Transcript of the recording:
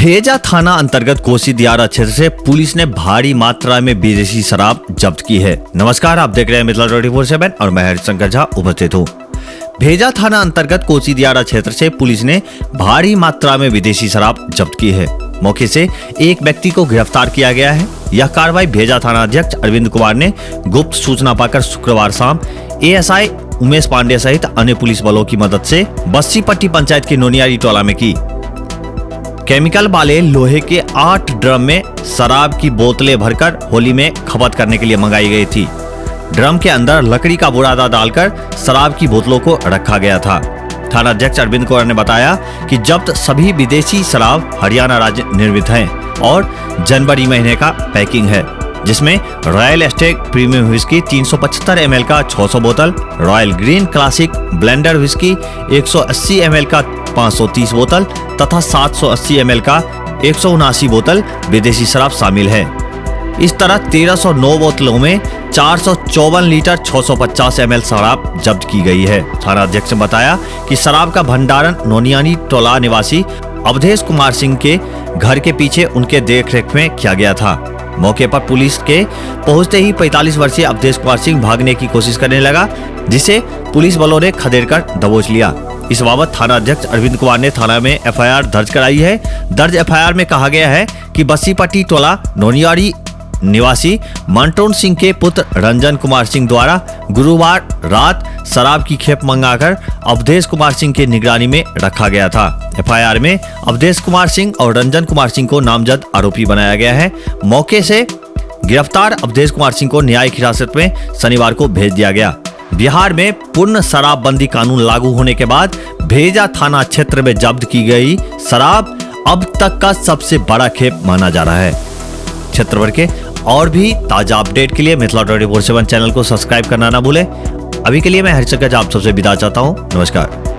भेजा थाना अंतर्गत कोसी दियारा क्षेत्र से पुलिस ने भारी मात्रा में विदेशी शराब जब्त की है। नमस्कार, आप देख रहे हैं मिथिला 24/7 और मैं हरिशंकर झा उपस्थित हूँ। भेजा थाना अंतर्गत कोसी दियारा क्षेत्र से पुलिस ने भारी मात्रा में विदेशी शराब जब्त की है। मौके से एक व्यक्ति को गिरफ्तार किया गया है। यह कार्रवाई भेजा थाना अध्यक्ष अरविंद कुमार ने गुप्त सूचना पाकर शुक्रवार शाम एएसआई उमेश पांडे सहित अन्य पुलिस बलों की मदद से बस्सीपट्टी पंचायत के नोनियारी टोला में की। केमिकल वाले लोहे के 8 ड्रम में शराब की बोतलें भरकर होली में खपत करने के लिए मंगाई गई थी। ड्रम के अंदर लकड़ी का बुरादा डालकर शराब की बोतलों को रखा गया था। थाना अध्यक्ष अरविंद कुमार ने बताया कि जब्त सभी विदेशी शराब हरियाणा राज्य निर्मित हैं और जनवरी महीने का पैकिंग है, जिसमें royal asterisk premium whisky 375 ml का 600 बोतल, royal green classic blender whisky 180 ml का 530 बोतल तथा 780 ml का 179 बोतल विदेशी शराब शामिल है। इस तरह 1309 बोतलों में 454 लीटर 650 ml शराब जब्त की गई है। थाना अध्यक्ष ने बताया कि शराब का भंडारण नोनियानी टोला निवासी अवधेश कुमार सिंह के घर के पीछे उनके देखरेख में किया गया था। मौके पर पुलिस के पहुंचते ही 45 वर्षीय अवधेश कुमार सिंह भागने की कोशिश करने लगा, जिसे पुलिस बलों ने खदेड़कर दबोच लिया। इस बाबत थाना अध्यक्ष अरविंद कुमार ने थाना में एफआईआर दर्ज कराई है। दर्ज एफआईआर में कहा गया है कि बस्सीपट्टी टोला नोनियारी निवासी मंटोन सिंह के पुत्र रंजन कुमार सिंह द्वारा गुरुवार रात शराब की खेप मंगाकर अवधेश कुमार सिंह के निगरानी में रखा गया था। एफआईआर में अवधेश कुमार सिंह और रंजन कुमार सिंह को नामजद आरोपी बनाया गया है। मौके से गिरफ्तार अवधेश कुमार सिंह को न्यायिक हिरासत में शनिवार को भेज दिया गया। बिहार में पूर्ण शराबबंदी कानून लागू होने के बाद भेजा थाना क्षेत्र में जब्त की गई शराब अब तक का सबसे बड़ा खेप माना जा रहा है। क्षेत्र भर के और भी ताजा अपडेट के लिए मिथिला 24/7 चैनल को सब्सक्राइब करना ना भूलें। अभी के लिए मैं हरिशंकर झा आप सबसे विदा चाहता हूँ। नमस्कार।